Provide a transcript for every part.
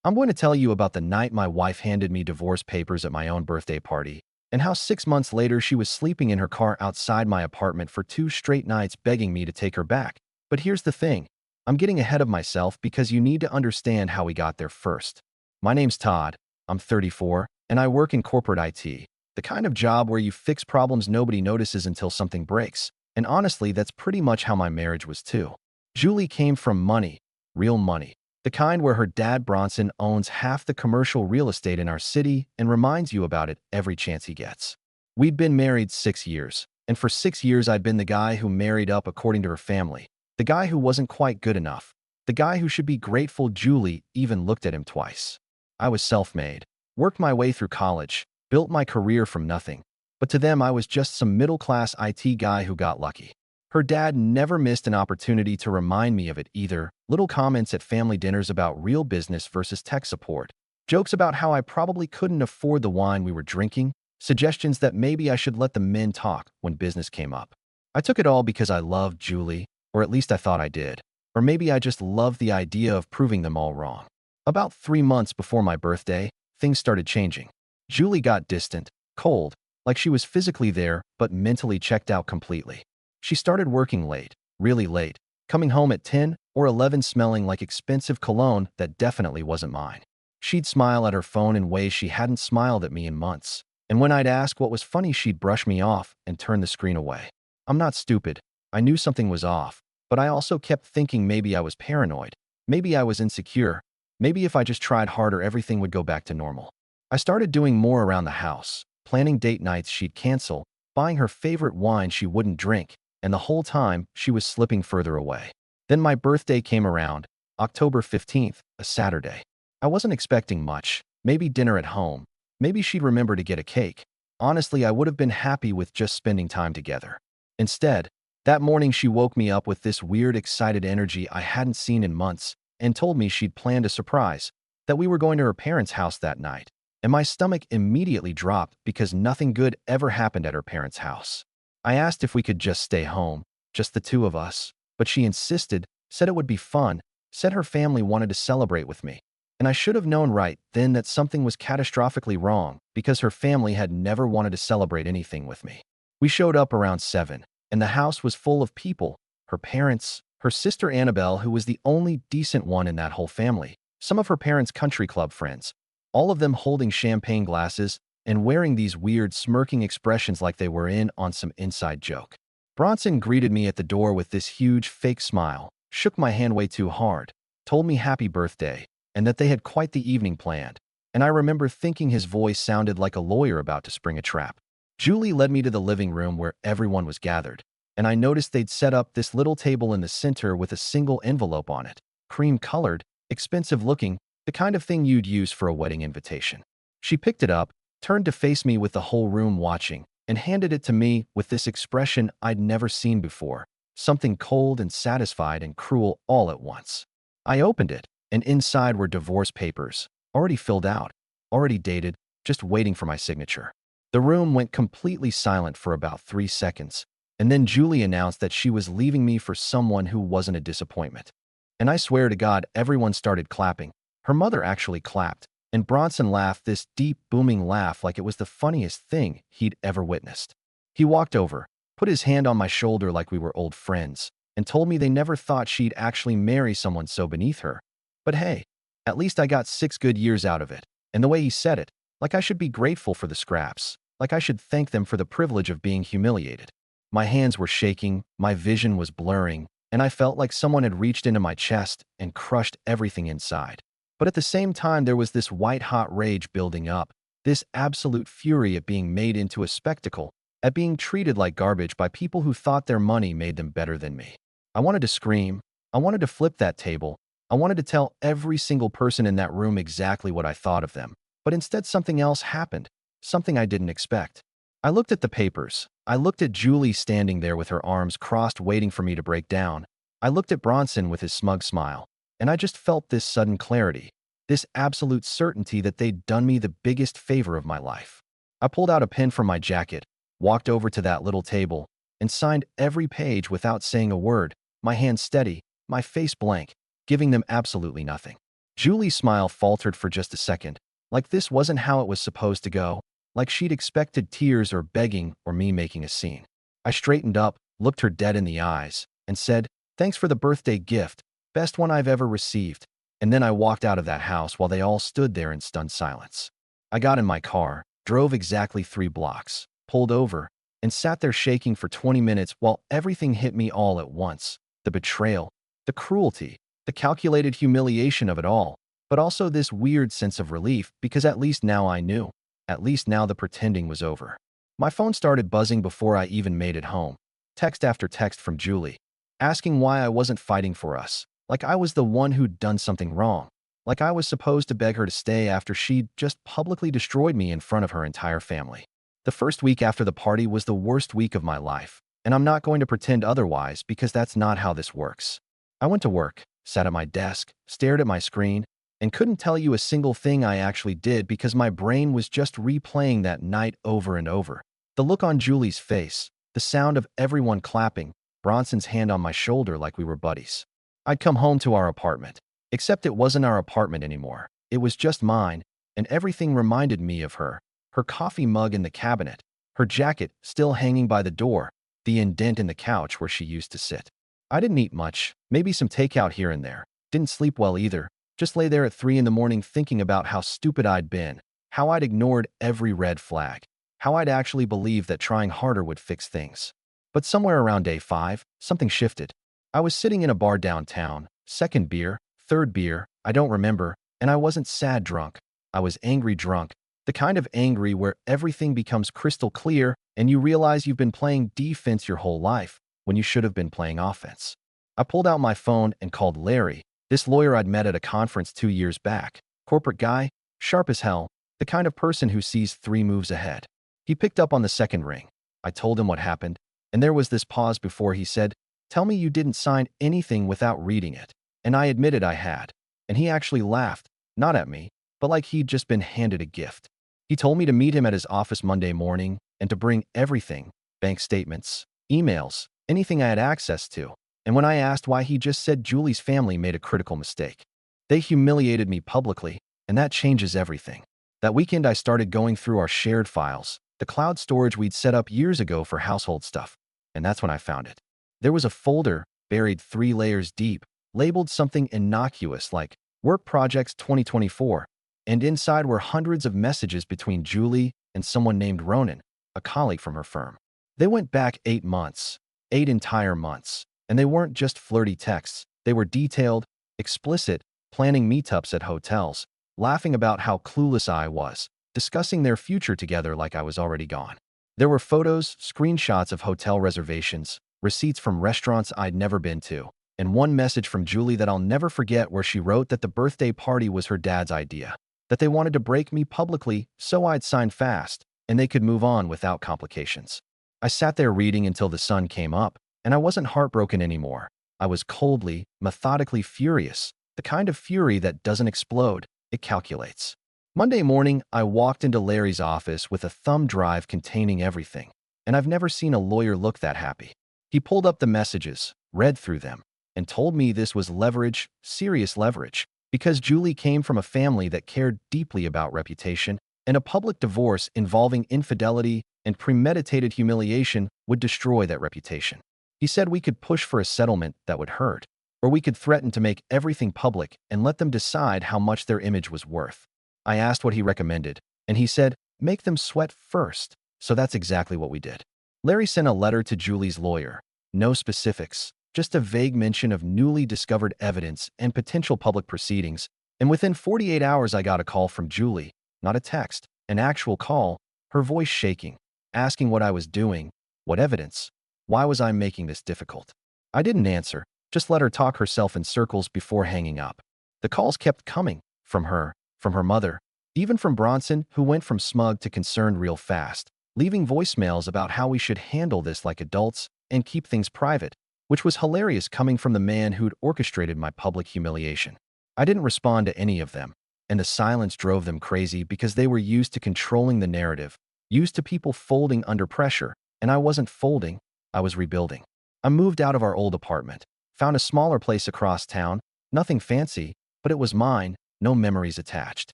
I'm going to tell you about the night my wife handed me divorce papers at my own birthday party, and how 6 months later she was sleeping in her car outside my apartment for 2 straight nights begging me to take her back. But here's the thing. I'm getting ahead of myself because you need to understand how we got there first. My name's Todd. I'm 34, and I work in corporate IT, the kind of job where you fix problems nobody notices until something breaks. And honestly, that's pretty much how my marriage was too. Julie came from money, real money. The kind where her dad Bronson owns half the commercial real estate in our city and reminds you about it every chance he gets. We'd been married 6 years, and for 6 years I'd been the guy who married up according to her family, the guy who wasn't quite good enough, the guy who should be grateful Julie even looked at him twice. I was self-made, worked my way through college, built my career from nothing, but to them I was just some middle-class IT guy who got lucky. Her dad never missed an opportunity to remind me of it either. Little comments at family dinners about real business versus tech support, jokes about how I probably couldn't afford the wine we were drinking, suggestions that maybe I should let the men talk when business came up. I took it all because I loved Julie, or at least I thought I did. Or maybe I just loved the idea of proving them all wrong. About 3 months before my birthday, things started changing. Julie got distant, cold, like she was physically there but mentally checked out completely. She started working late, really late, coming home at 10 or 11 smelling like expensive cologne that definitely wasn't mine. She'd smile at her phone in ways she hadn't smiled at me in months, and when I'd ask what was funny, she'd brush me off and turn the screen away. I'm not stupid. I knew something was off, but I also kept thinking maybe I was paranoid, maybe I was insecure, maybe if I just tried harder everything would go back to normal. I started doing more around the house, planning date nights she'd cancel, buying her favorite wine she wouldn't drink, and the whole time, she was slipping further away. Then my birthday came around, October 15th, a Saturday. I wasn't expecting much, maybe dinner at home, maybe she'd remember to get a cake. Honestly, I would have been happy with just spending time together. Instead, that morning she woke me up with this weird, excited energy I hadn't seen in months and told me she'd planned a surprise, that we were going to her parents' house that night. And my stomach immediately dropped because nothing good ever happened at her parents' house. I asked if we could just stay home, just the two of us, but she insisted, said it would be fun, said her family wanted to celebrate with me. And I should have known right then that something was catastrophically wrong because her family had never wanted to celebrate anything with me. We showed up around 7, and the house was full of people, her parents, her sister Annabelle, who was the only decent one in that whole family, some of her parents' country club friends, all of them holding champagne glasses and wearing these weird smirking expressions like they were in on some inside joke. Bronson greeted me at the door with this huge fake smile, shook my hand way too hard, told me happy birthday, and that they had quite the evening planned. And I remember thinking his voice sounded like a lawyer about to spring a trap. Julie led me to the living room where everyone was gathered, and I noticed they'd set up this little table in the center with a single envelope on it, cream-colored, expensive-looking, the kind of thing you'd use for a wedding invitation. She picked it up, turned to face me with the whole room watching, and handed it to me with this expression I'd never seen before, something cold and satisfied and cruel all at once. I opened it, and inside were divorce papers, already filled out, already dated, just waiting for my signature. The room went completely silent for about 3 seconds, and then Julie announced that she was leaving me for someone who wasn't a disappointment. And I swear to God, everyone started clapping. Her mother actually clapped, and Bronson laughed this deep, booming laugh like it was the funniest thing he'd ever witnessed. He walked over, put his hand on my shoulder like we were old friends, and told me they never thought she'd actually marry someone so beneath her. But hey, at least I got 6 good years out of it. And the way he said it, like I should be grateful for the scraps, like I should thank them for the privilege of being humiliated. My hands were shaking, my vision was blurring, and I felt like someone had reached into my chest and crushed everything inside. But at the same time, there was this white-hot rage building up, this absolute fury at being made into a spectacle, at being treated like garbage by people who thought their money made them better than me. I wanted to scream. I wanted to flip that table. I wanted to tell every single person in that room exactly what I thought of them. But instead, something else happened, something I didn't expect. I looked at the papers. I looked at Julie standing there with her arms crossed waiting for me to break down. I looked at Bronson with his smug smile. And I just felt this sudden clarity, this absolute certainty that they'd done me the biggest favor of my life. I pulled out a pen from my jacket, walked over to that little table, and signed every page without saying a word, my hands steady, my face blank, giving them absolutely nothing. Julie's smile faltered for just a second, like this wasn't how it was supposed to go, like she'd expected tears or begging or me making a scene. I straightened up, looked her dead in the eyes, and said, "Thanks for the birthday gift, best one I've ever received." And then I walked out of that house while they all stood there in stunned silence. I got in my car, drove exactly 3 blocks, pulled over, and sat there shaking for 20 minutes while everything hit me all at once. The betrayal, the cruelty, the calculated humiliation of it all, but also this weird sense of relief because at least now I knew. At least now the pretending was over. My phone started buzzing before I even made it home. Text after text from Julie, asking why I wasn't fighting for us, like I was the one who'd done something wrong, like I was supposed to beg her to stay after she'd just publicly destroyed me in front of her entire family. The first week after the party was the worst week of my life, and I'm not going to pretend otherwise because that's not how this works. I went to work, sat at my desk, stared at my screen, and couldn't tell you a single thing I actually did because my brain was just replaying that night over and over. The look on Julie's face, the sound of everyone clapping, Bronson's hand on my shoulder like we were buddies. I'd come home to our apartment, except it wasn't our apartment anymore. It was just mine, and everything reminded me of her. Her coffee mug in the cabinet, her jacket still hanging by the door, the indent in the couch where she used to sit. I didn't eat much, maybe some takeout here and there. Didn't sleep well either. Just lay there at 3 in the morning thinking about how stupid I'd been, how I'd ignored every red flag, how I'd actually believed that trying harder would fix things. But somewhere around day 5, something shifted. I was sitting in a bar downtown, second beer, third beer, I don't remember, and I wasn't sad drunk. I was angry drunk, the kind of angry where everything becomes crystal clear and you realize you've been playing defense your whole life when you should have been playing offense. I pulled out my phone and called Larry, this lawyer I'd met at a conference 2 years back. Corporate guy, sharp as hell, the kind of person who sees 3 moves ahead. He picked up on the second ring. I told him what happened, and there was this pause before he said, "Tell me you didn't sign anything without reading it." And I admitted I had. And he actually laughed, not at me, but like he'd just been handed a gift. He told me to meet him at his office Monday morning and to bring everything, bank statements, emails, anything I had access to. And when I asked why, he just said Julie's family made a critical mistake. They humiliated me publicly, and that changes everything. That weekend I started going through our shared files, the cloud storage we'd set up years ago for household stuff, and that's when I found it. There was a folder buried 3 layers deep, labeled something innocuous like Work Projects 2024, and inside were hundreds of messages between Julie and someone named Ronan, a colleague from her firm. They went back 8 months, 8 entire months, and they weren't just flirty texts. They were detailed, explicit, planning meetups at hotels, laughing about how clueless I was, discussing their future together like I was already gone. There were photos, screenshots of hotel reservations, receipts from restaurants I'd never been to, and one message from Julie that I'll never forget where she wrote that the birthday party was her dad's idea, that they wanted to break me publicly so I'd sign fast, and they could move on without complications. I sat there reading until the sun came up, and I wasn't heartbroken anymore. I was coldly, methodically furious, the kind of fury that doesn't explode, it calculates. Monday morning, I walked into Larry's office with a thumb drive containing everything, and I've never seen a lawyer look that happy. He pulled up the messages, read through them, and told me this was leverage, serious leverage, because Julie came from a family that cared deeply about reputation, and a public divorce involving infidelity and premeditated humiliation would destroy that reputation. He said we could push for a settlement that would hurt, or we could threaten to make everything public and let them decide how much their image was worth. I asked what he recommended, and he said, make them sweat first. So that's exactly what we did. Larry sent a letter to Julie's lawyer. No specifics, just a vague mention of newly discovered evidence and potential public proceedings. And within 48 hours, I got a call from Julie, not a text, an actual call, her voice shaking, asking what I was doing, what evidence, why was I making this difficult? I didn't answer, just let her talk herself in circles before hanging up. The calls kept coming, from her mother, even from Bronson, who went from smug to concerned real fast, leaving voicemails about how we should handle this like adults and keep things private, which was hilarious coming from the man who'd orchestrated my public humiliation. I didn't respond to any of them, and the silence drove them crazy because they were used to controlling the narrative, used to people folding under pressure, and I wasn't folding, I was rebuilding. I moved out of our old apartment, found a smaller place across town, nothing fancy, but it was mine, no memories attached.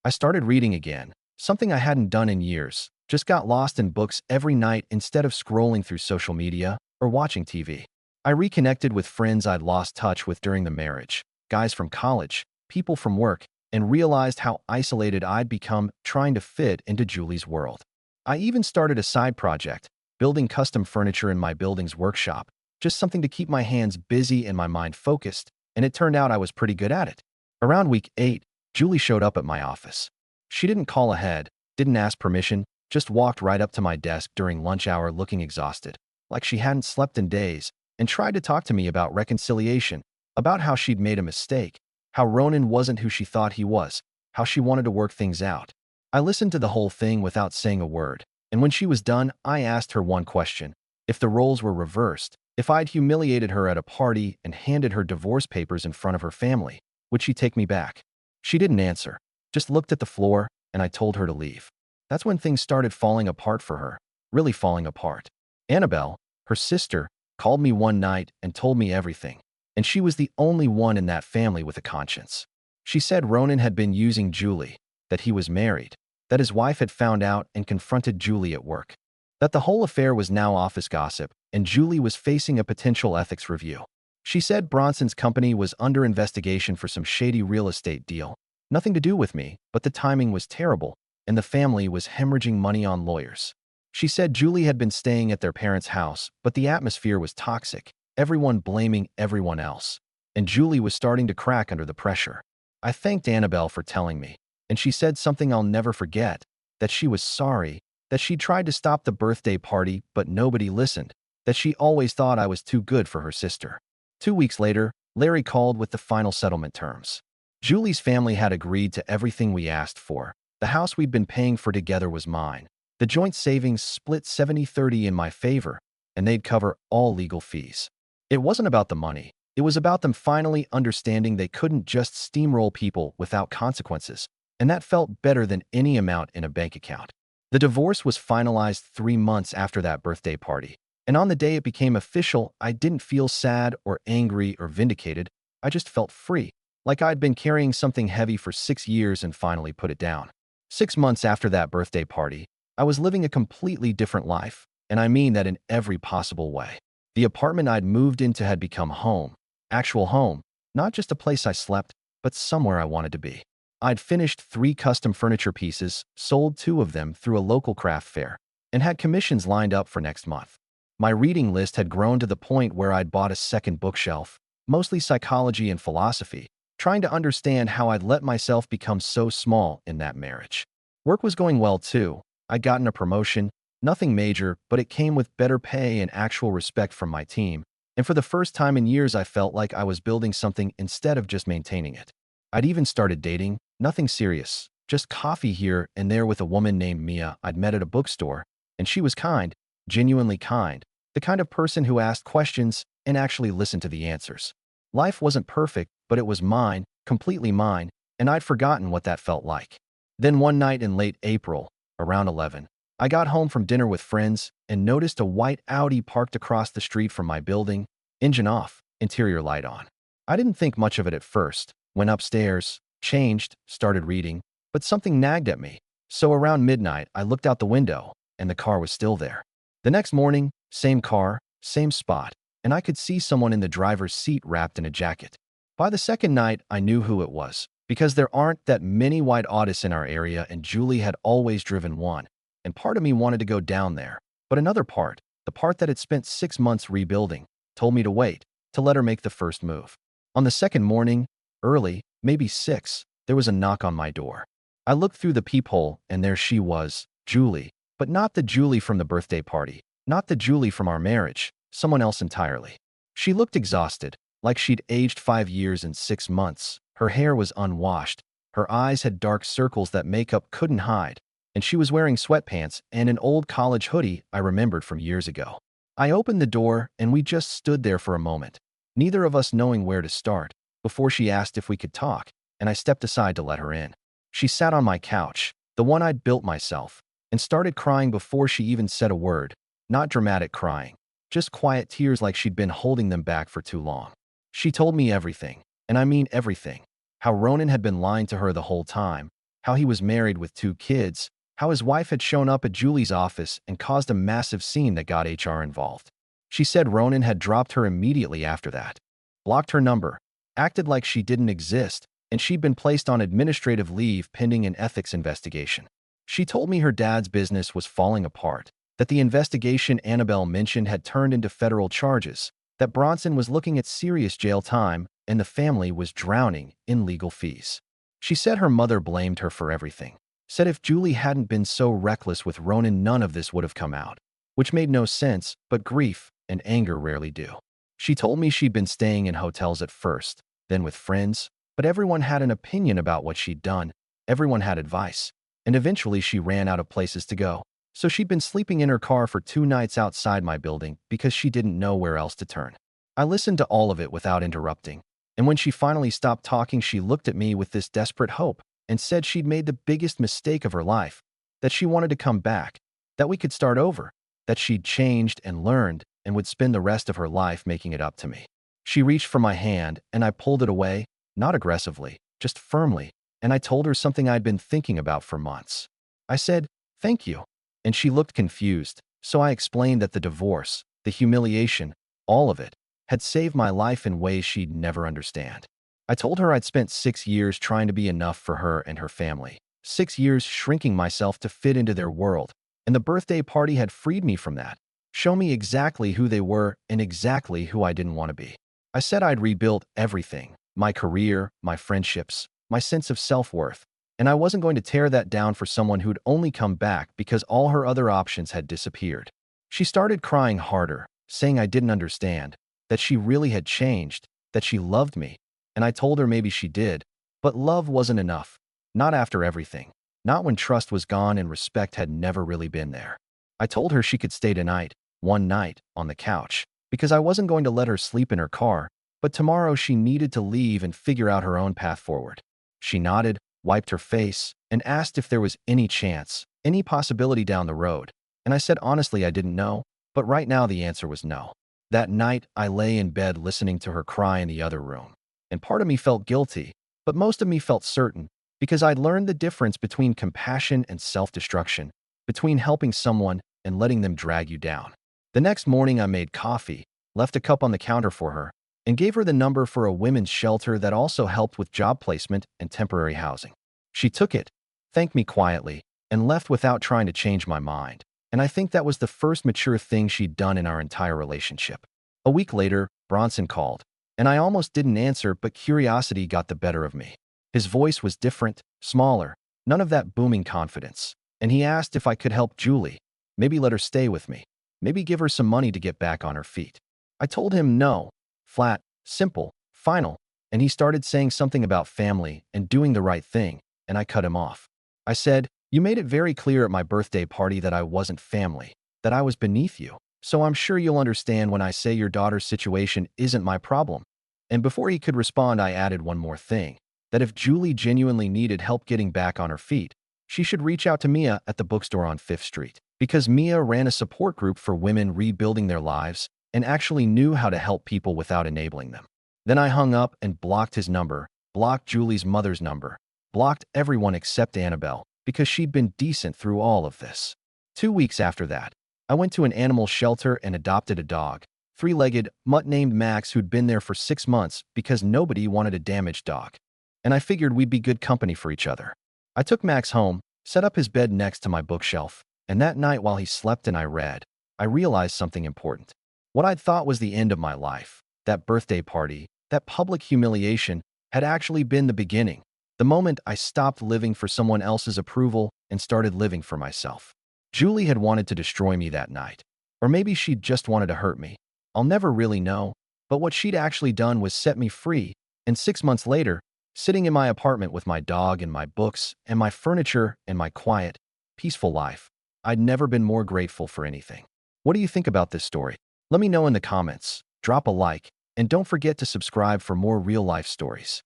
I started reading again, something I hadn't done in years, just got lost in books every night instead of scrolling through social media or watching TV. I reconnected with friends I'd lost touch with during the marriage, guys from college, people from work, and realized how isolated I'd become trying to fit into Julie's world. I even started a side project, building custom furniture in my building's workshop, just something to keep my hands busy and my mind focused, and it turned out I was pretty good at it. Around week 8, Julie showed up at my office. She didn't call ahead, didn't ask permission, just walked right up to my desk during lunch hour looking exhausted, like she hadn't slept in days, and tried to talk to me about reconciliation, about how she'd made a mistake, how Ronan wasn't who she thought he was, how she wanted to work things out. I listened to the whole thing without saying a word, and when she was done, I asked her one question. If the roles were reversed, if I'd humiliated her at a party and handed her divorce papers in front of her family, would she take me back? She didn't answer, just looked at the floor, and I told her to leave. That's when things started falling apart for her, really falling apart. Annabelle, her sister, called me one night and told me everything, and she was the only one in that family with a conscience. She said Ronan had been using Julie, that he was married, that his wife had found out and confronted Julie at work, that the whole affair was now office gossip, and Julie was facing a potential ethics review. She said Bronson's company was under investigation for some shady real estate deal, nothing to do with me, but the timing was terrible, and the family was hemorrhaging money on lawyers. She said Julie had been staying at their parents' house, but the atmosphere was toxic, everyone blaming everyone else, and Julie was starting to crack under the pressure. I thanked Annabelle for telling me, and she said something I'll never forget, that she was sorry, that she tried to stop the birthday party but nobody listened, that she always thought I was too good for her sister. 2 weeks later, Larry called with the final settlement terms. Julie's family had agreed to everything we asked for. The house we'd been paying for together was mine. The joint savings split 70-30 in my favor, and they'd cover all legal fees. It wasn't about the money. It was about them finally understanding they couldn't just steamroll people without consequences, and that felt better than any amount in a bank account. The divorce was finalized 3 months after that birthday party, and on the day it became official, I didn't feel sad or angry or vindicated. I just felt free, like I'd been carrying something heavy for 6 years and finally put it down. 6 months after that birthday party, I was living a completely different life, and I mean that in every possible way. The apartment I'd moved into had become home, actual home, not just a place I slept, but somewhere I wanted to be. I'd finished 3 custom furniture pieces, sold 2 of them through a local craft fair, and had commissions lined up for next month. My reading list had grown to the point where I'd bought a second bookshelf, mostly psychology and philosophy, trying to understand how I'd let myself become so small in that marriage. Work was going well too. I'd gotten a promotion, nothing major, but it came with better pay and actual respect from my team, and for the first time in years I felt like I was building something instead of just maintaining it. I'd even started dating, nothing serious, just coffee here and there with a woman named Mia I'd met at a bookstore, and she was kind, genuinely kind, the kind of person who asked questions and actually listened to the answers. Life wasn't perfect, but it was mine, completely mine, and I'd forgotten what that felt like. Then one night in late April, around 11, I got home from dinner with friends and noticed a white Audi parked across the street from my building, engine off, interior light on. I didn't think much of it at first, went upstairs, changed, started reading, but something nagged at me. So around midnight, I looked out the window, and the car was still there. The next morning, same car, same spot, and I could see someone in the driver's seat wrapped in a jacket. By the second night, I knew who it was, because there aren't that many white Autos in our area and Julie had always driven one, and part of me wanted to go down there. But another part, the part that had spent 6 months rebuilding, told me to wait, to let her make the first move. On the second morning, early, maybe 6, there was a knock on my door. I looked through the peephole and there she was, Julie, but not the Julie from the birthday party, not the Julie from our marriage, someone else entirely. She looked exhausted, like she'd aged 5 years and 6 months. Her hair was unwashed, her eyes had dark circles that makeup couldn't hide, and she was wearing sweatpants and an old college hoodie I remembered from years ago. I opened the door and we just stood there for a moment, neither of us knowing where to start, before she asked if we could talk, and I stepped aside to let her in. She sat on my couch, the one I'd built myself, and started crying before she even said a word. Not dramatic crying, just quiet tears like she'd been holding them back for too long. She told me everything, and I mean everything. how Ronan had been lying to her the whole time, how he was married with 2 kids, how his wife had shown up at Julie's office and caused a massive scene that got HR involved. She said Ronan had dropped her immediately after that, blocked her number, acted like she didn't exist, and she'd been placed on administrative leave pending an ethics investigation. She told me her dad's business was falling apart, that the investigation Annabelle mentioned had turned into federal charges, that Bronson was looking at serious jail time, and the family was drowning in legal fees. She said her mother blamed her for everything, said if Julie hadn't been so reckless with Ronan, none of this would have come out, which made no sense, but grief and anger rarely do. She told me she'd been staying in hotels at first, then with friends, but everyone had an opinion about what she'd done, everyone had advice, and eventually she ran out of places to go. So she'd been sleeping in her car for 2 nights outside my building because she didn't know where else to turn. I listened to all of it without interrupting, and when she finally stopped talking, she looked at me with this desperate hope and said she'd made the biggest mistake of her life, that she wanted to come back, that we could start over, that she'd changed and learned and would spend the rest of her life making it up to me. She reached for my hand, and I pulled it away, not aggressively, just firmly, and I told her something I'd been thinking about for months. I said, "Thank you." And she looked confused, so I explained that the divorce, the humiliation, all of it, had saved my life in ways she'd never understand. I told her I'd spent 6 years trying to be enough for her and her family, 6 years shrinking myself to fit into their world, and the birthday party had freed me from that, shown me exactly who they were and exactly who I didn't want to be. I said I'd rebuilt everything, my career, my friendships, my sense of self-worth, and I wasn't going to tear that down for someone who'd only come back because all her other options had disappeared. She started crying harder, saying I didn't understand, that she really had changed, that she loved me, and I told her maybe she did, but love wasn't enough, not after everything, not when trust was gone and respect had never really been there. I told her she could stay tonight, one night, on the couch, because I wasn't going to let her sleep in her car, but tomorrow she needed to leave and figure out her own path forward. She nodded, wiped her face, and asked if there was any chance, any possibility down the road, and I said honestly I didn't know, but right now the answer was no. That night, I lay in bed listening to her cry in the other room, and part of me felt guilty, but most of me felt certain, because I'd learned the difference between compassion and self-destruction, between helping someone and letting them drag you down. The next morning I made coffee, left a cup on the counter for her, and gave her the number for a women's shelter that also helped with job placement and temporary housing. She took it, thanked me quietly, and left without trying to change my mind, and I think that was the first mature thing she'd done in our entire relationship. A week later, Bronson called, and I almost didn't answer, but curiosity got the better of me. His voice was different, smaller, none of that booming confidence, and he asked if I could help Julie, maybe let her stay with me, maybe give her some money to get back on her feet. I told him no, flat, simple, final, and he started saying something about family and doing the right thing, and I cut him off. I said, "You made it very clear at my birthday party that I wasn't family, that I was beneath you, so I'm sure you'll understand when I say your daughter's situation isn't my problem." And before he could respond, I added one more thing, that if Julie genuinely needed help getting back on her feet, she should reach out to Mia at the bookstore on 5th Street, because Mia ran a support group for women rebuilding their lives and actually knew how to help people without enabling them. Then I hung up and blocked his number, blocked Julie's mother's number, blocked everyone except Annabelle, because she'd been decent through all of this. 2 weeks after that, I went to an animal shelter and adopted a dog, 3-legged mutt named Max, who'd been there for 6 months because nobody wanted a damaged dog. And I figured we'd be good company for each other. I took Max home, set up his bed next to my bookshelf, and that night while he slept and I read, I realized something important. What I'd thought was the end of my life, that birthday party, that public humiliation, had actually been the beginning, the moment I stopped living for someone else's approval and started living for myself. Julie had wanted to destroy me that night, or maybe she'd just wanted to hurt me. I'll never really know, but what she'd actually done was set me free, and 6 months later, sitting in my apartment with my dog and my books and my furniture and my quiet, peaceful life, I'd never been more grateful for anything. What do you think about this story? Let me know in the comments, drop a like, and don't forget to subscribe for more real-life stories.